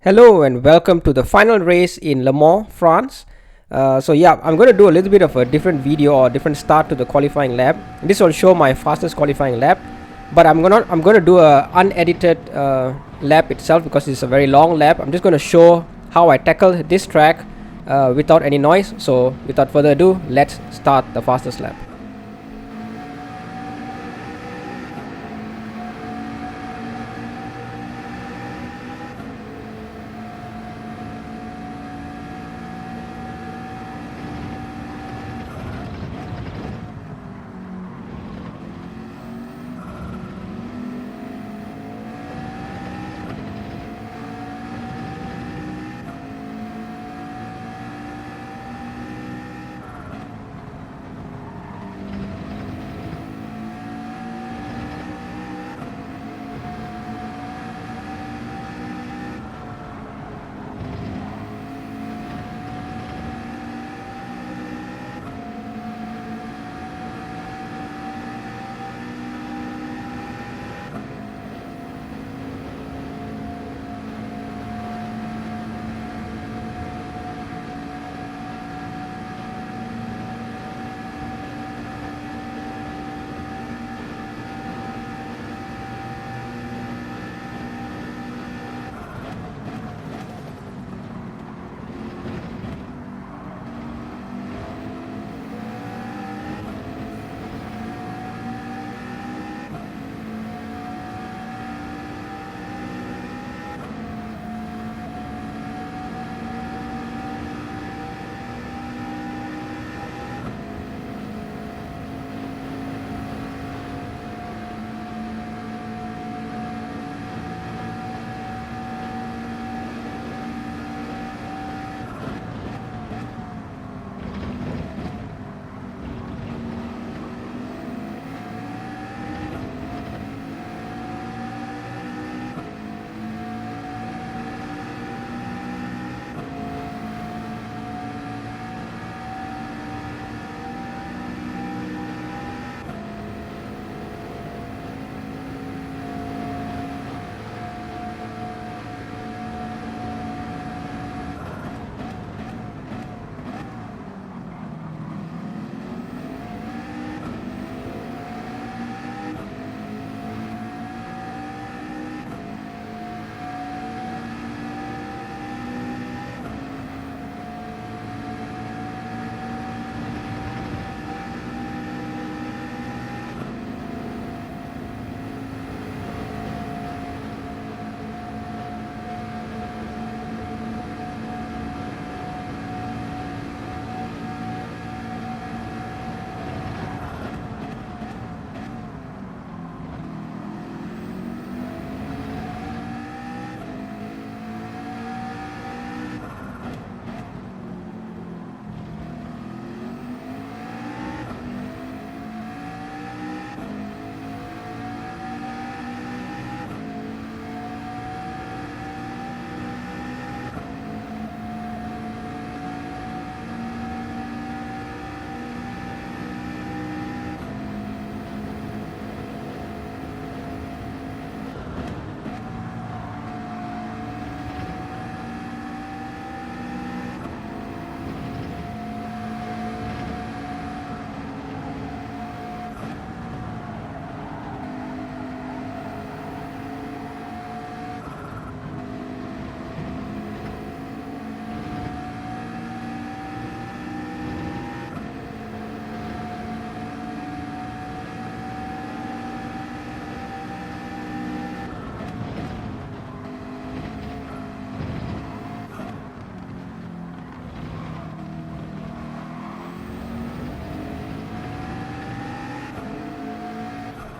Hello and welcome to the final race in Le Mans, France. I'm going to do a little bit of a different video or different start to the qualifying lap. This will show my fastest qualifying lap, but I'm going to do a unedited lap itself because it's a very long lap. I'm just going to show how I tackled this track without any noise. So without further ado, let's start the fastest lap.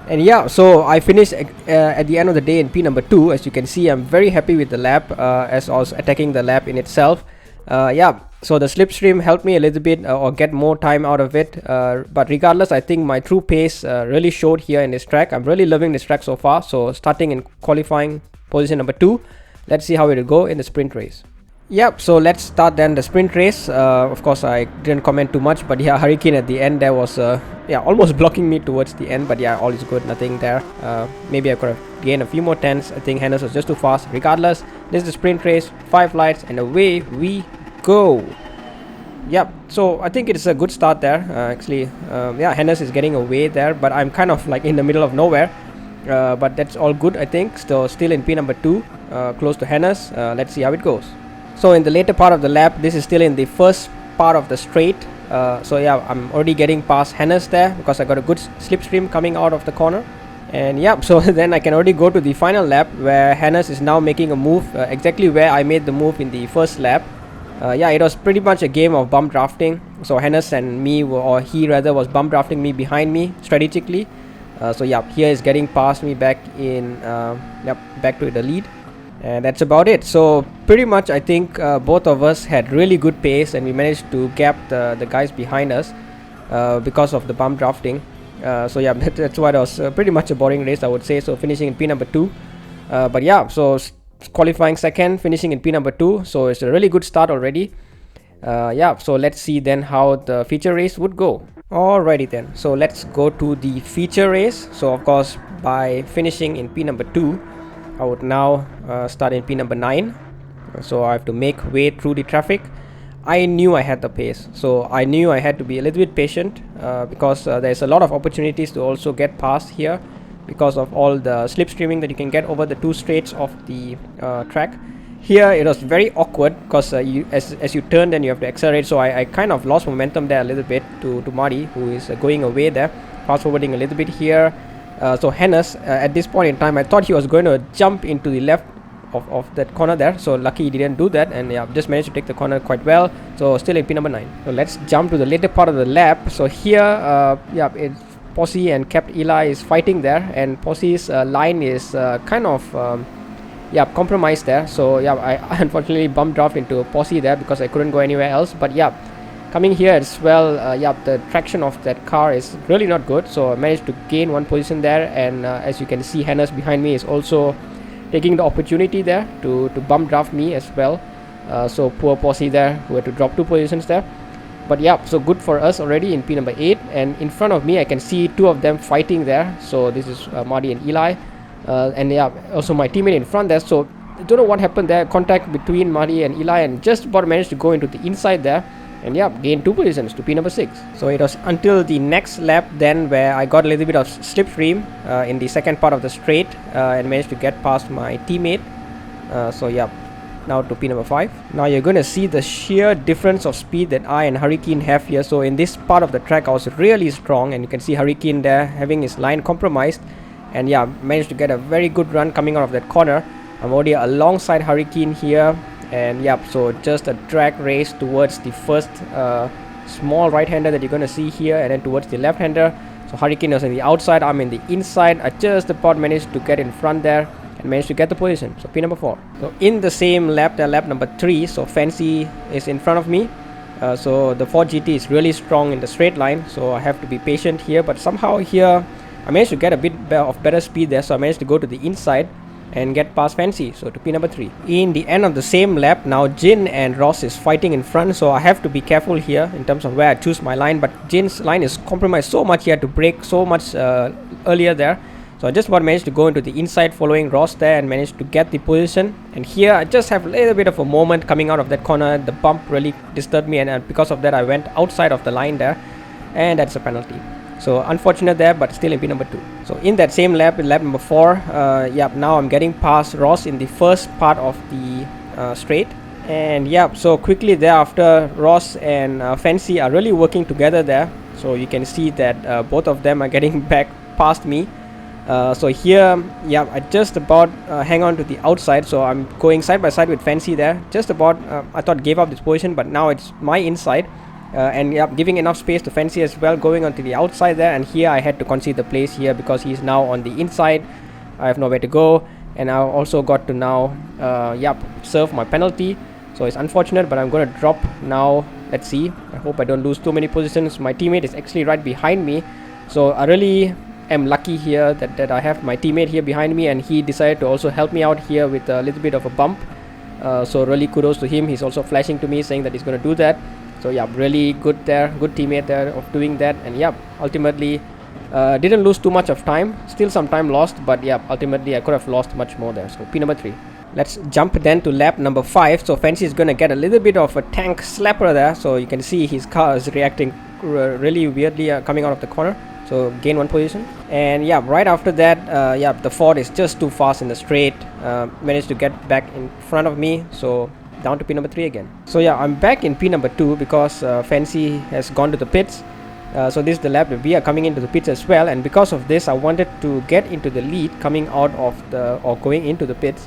And yeah, so I finished at the end of the day in P number 2. As you can see, I'm very happy with the lap as I was attacking the lap in itself. So the slipstream helped me a little bit or get more time out of it. But regardless, I think my true pace really showed here in this track. I'm really loving this track so far. So starting in qualifying position number 2, let's see how it will go in the sprint race. Yep, so let's start then the sprint race. Of course, I didn't comment too much, but yeah, Hurricane at the end there was yeah, almost blocking me towards the end, but yeah, all is good, nothing there. Maybe I could have gained a few more tenths. I think Hennes was just too fast. Regardless, this is the sprint race, 5 lights, and away we go. Yep, so I think it's a good start there. Actually, yeah, Hennes is getting away there, but I'm kind of like in the middle of nowhere. But that's all good, I think. Still in P number 2, close to Hennes. Let's see how it goes. So in the later part of the lap, this is still in the first part of the straight. So yeah, I'm already getting past Hennes there because I got a good slipstream coming out of the corner. And yeah, so then I can already go to the final lap where Hennes is now making a move exactly where I made the move in the first lap. Yeah, it was pretty much a game of bump drafting. So Hennes and me, or he rather, was bump drafting me behind me strategically. So yeah, here is getting past me back in, yep, back to the lead. And that's about it. So pretty much I think both of us had really good pace, and we managed to gap the guys behind us because of the bump drafting. So yeah, that's why it was pretty much a boring race, I would say. So finishing in P number 2, but yeah, so qualifying second, finishing in P number 2, so it's a really good start already. Yeah, so let's see then how the feature race would go. Alrighty then, so let's go to the feature race. So of course, by finishing in P number 2, I would now start in P number 9. So I have to make way through the traffic. I knew I had the pace, so I knew I had to be a little bit patient because there's a lot of opportunities to also get past here because of all the slipstreaming that you can get over the 2 straights of the track. Here it was very awkward because as you turn, then you have to accelerate, so I kind of lost momentum there a little bit to Marty, who is going away there, fast forwarding a little bit here. So Hennes, at this point in time, I thought he was going to jump into the left of that corner there, so lucky he didn't do that, and yeah, just managed to take the corner quite well. So still in P number 9. So let's jump to the later part of the lap. So here, yeah, it's Posse and Capt Eli is fighting there, and Posse's line is kind of yeah, compromised there. So yeah, I unfortunately bumped draft into Posse there because I couldn't go anywhere else. But yeah, coming here as well, yeah, the traction of that car is really not good, so I managed to gain 1 position there. And as you can see, Hennes behind me is also taking the opportunity there to bump draft me as well. So poor Posse there, who had to drop 2 positions there. But yeah, so good for us already in P number 8. And in front of me I can see 2 of them fighting there. So this is Marty and Eli, and yeah, also my teammate in front there. So I don't know what happened there, contact between Marty and Eli, and just about managed to go into the inside there. And yeah, gained 2 positions to P number 6. So it was until the next lap then where I got a little bit of slipstream in the second part of the straight and managed to get past my teammate. So yeah, now to P number 5. Now you're going to see the sheer difference of speed that I and Hurricane have here. So in this part of the track I was really strong, and you can see Hurricane there having his line compromised. And yeah, managed to get a very good run coming out of that corner. I'm already alongside Hurricane here. And yeah, so just a drag race towards the first small right-hander that you're going to see here, and then towards the left-hander. So Hurricane was on the outside, I'm in the inside. I just about managed to get in front there and managed to get the position. So P number 4. So in the same lap, the lap number 3, so Fancy is in front of me. So the Ford GT is really strong in the straight line, so I have to be patient here. But somehow here I managed to get a bit of better speed there, so I managed to go to the inside and get past Fancy, so to P number 3. In the end of the same lap, now Jin and Ross is fighting in front, so I have to be careful here in terms of where I choose my line. But Jin's line is compromised so much, he had to brake so much earlier there. So I just about managed to go into the inside following Ross there and managed to get the position. And here I just have a little bit of a moment coming out of that corner. The bump really disturbed me, and because of that I went outside of the line there, and that's a penalty. So unfortunate there, but still in P number 2. So in that same lap, in lap number 4, yeah, now I'm getting past Ross in the first part of the straight. And yeah, so quickly thereafter, Ross and Fancy are really working together there. So you can see that both of them are getting back past me. So here, yeah, I just about hang on to the outside. So I'm going side by side with Fancy there. Just about, I thought gave up this position, but now it's my inside. And yeah, giving enough space to Fancy as well, going onto the outside there. And here I had to concede the place here because he's now on the inside. I have nowhere to go, and I also got to now serve my penalty. So it's unfortunate, but I'm going to drop now. Let's see, I hope I don't lose too many positions. My teammate is actually right behind me, so I really am lucky here that I have my teammate here behind me, and he decided to also help me out here with a little bit of a bump. So really kudos to him. He's also flashing to me saying that he's going to do that. So yeah, really good there, good teammate there of doing that. And yeah, ultimately didn't lose too much of time, still some time lost, but yeah, ultimately I could have lost much more there. So P number 3. Let's jump then to lap number 5. So Fancy is going to get a little bit of a tank slapper there. So you can see his car is reacting really weirdly coming out of the corner. So gain 1 position. And yeah, right after that, yeah, the Ford is just too fast in the straight. Managed to get back in front of me. So down to P number 3 again. So yeah, I'm back in P number 2 because Fancy has gone to the pits. So this is the lap that we are coming into the pits as well. And because of this, I wanted to get into the lead coming out of the, or going into the pits.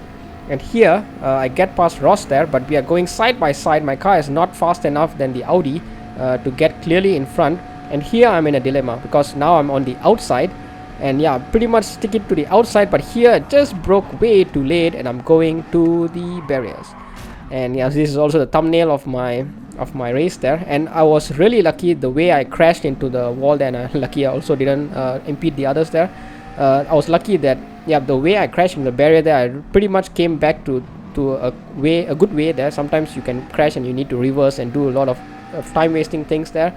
And here I get past Ross there, but we are going side by side. My car is not fast enough than the Audi to get clearly in front. And here I'm in a dilemma because now I'm on the outside, and yeah, pretty much stick it to the outside, but here it just broke way too late and I'm going to the barriers. And yeah, this is also the thumbnail of my race there. And I was really lucky the way I crashed into the wall there, and lucky I also didn't impede the others there. I was lucky that yeah, the way I crashed in the barrier there, I pretty much came back to a good way there. Sometimes you can crash and you need to reverse and do a lot of time wasting things there.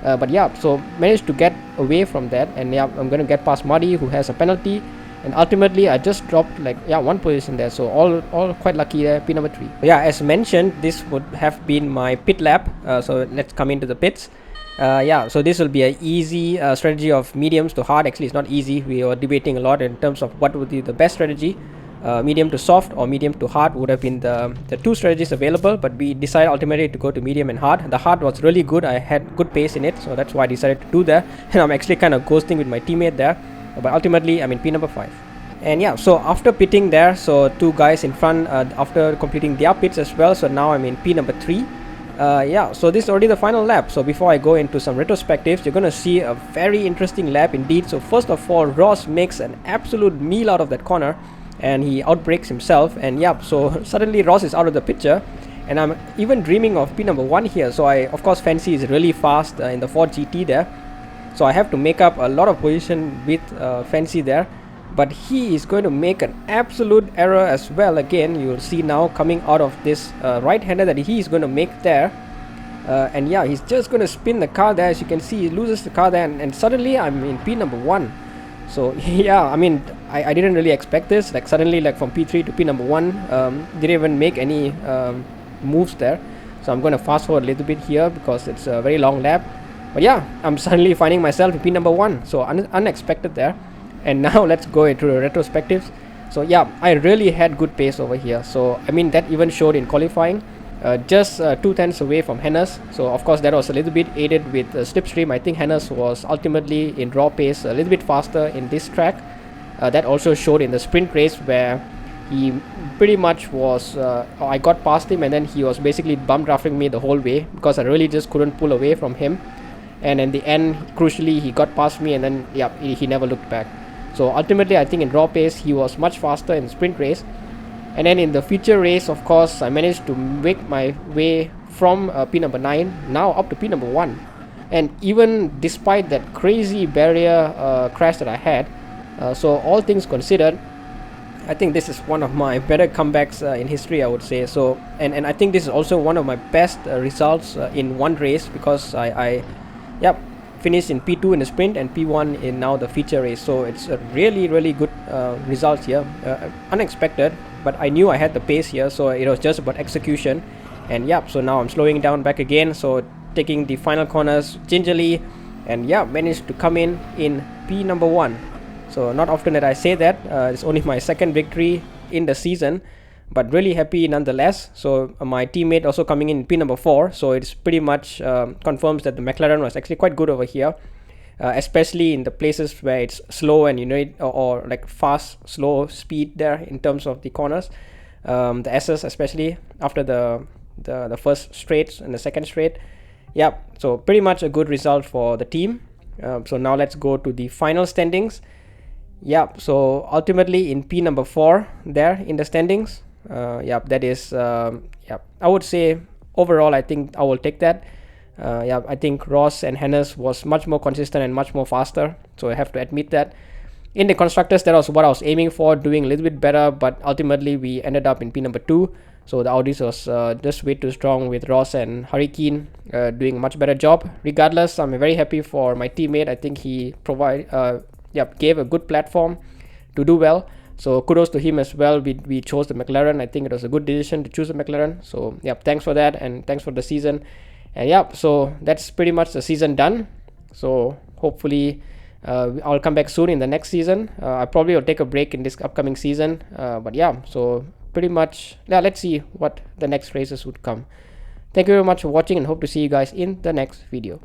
But yeah, so managed to get away from that, and yeah, I'm gonna get past Muddy, who has a penalty, and ultimately I just dropped like 1 position there. So all quite lucky there. P number 3. Yeah, as mentioned, this would have been my pit lap. So let's come into the pits. Yeah, so this will be an easy strategy of mediums to hard. Actually, it's not easy. We were debating a lot in terms of what would be the best strategy. Medium to soft or medium to hard would have been the 2 strategies available, but we decided ultimately to go to medium and hard. The hard was really good. I had good pace in it, so that's why I decided to do that. And I'm actually kind of ghosting with my teammate there, but ultimately I'm in P number 5. And yeah, so after pitting there, so 2 guys in front after completing their pits as well, so now I'm in P number 3. Yeah, so this is already the final lap. So before I go into some retrospectives, you're gonna see a very interesting lap indeed. So first of all, Ross makes an absolute meal out of that corner, and he outbreaks himself. And yeah, so suddenly Ross is out of the picture, and I'm even dreaming of P number 1 here. So of course Fancy is really fast in the Ford GT there, so I have to make up a lot of position with Fancy there. But he is going to make an absolute error as well. Again, you will see now coming out of this right-hander that he is going to make there. And yeah, he's just going to spin the car there. As you can see, he loses the car there, and suddenly I'm in P number 1. So yeah, I mean, I didn't really expect this. Like suddenly, like from P3 to P number 1, didn't even make any moves there. So I'm going to fast forward a little bit here because it's a very long lap. But yeah, I'm suddenly finding myself in P number 1. So unexpected there. And now let's go into the retrospectives. So yeah, I really had good pace over here. So I mean, that even showed in qualifying. Just 2 tenths away from Hennes. So of course that was a little bit aided with slipstream. I think Hennes was ultimately in raw pace a little bit faster in this track. That also showed in the sprint race where he pretty much was I got past him, and then he was basically bum drafting me the whole way because I really just couldn't pull away from him. And in the end, crucially, he got past me, and then yeah, he never looked back. So ultimately, I think in raw pace, he was much faster in sprint race. And then in the feature race, of course, I managed to make my way from P number 9 now up to P number 1. And even despite that crazy barrier crash that I had, so all things considered, I think this is one of my better comebacks in history, I would say. So and I think this is also one of my best results in one race, because I finished in P2 in the sprint and P1 in now the feature race. So it's a really good result here. Unexpected, but I knew I had the pace here, so it was just about execution. And yeah, so now I'm slowing down back again, so taking the final corners gingerly, and yeah, managed to come in P number 1. So not often that I say that. It's only my second victory in the season, but really happy nonetheless. So my teammate also coming in P number 4, so it's pretty much confirms that the McLaren was actually quite good over here, especially in the places where it's slow and you know it, or like fast slow speed there in terms of the corners, the S's especially after the first straights and the second straight. Yeah, so pretty much a good result for the team. So now let's go to the final standings. Yeah, so ultimately in P number 4 there in the standings. That is I would say overall I think I will take that. I think Ross and Hennes was much more consistent and much more faster, so I have to admit that. In the constructors, that was what I was aiming for, doing a little bit better, but ultimately we ended up in P number 2. So the Audis was just way too strong, with Ross and Hurricane doing a much better job. Regardless, I'm very happy for my teammate. I think he gave a good platform to do well. So kudos to him as well. We chose the McLaren. I think it was a good decision to choose the McLaren. So yeah, thanks for that, and thanks for the season. And yeah, so that's pretty much the season done. So hopefully I'll come back soon in the next season. I probably will take a break in this upcoming season. But yeah, so pretty much, yeah, let's see what the next races would come. Thank you very much for watching, and hope to see you guys in the next video.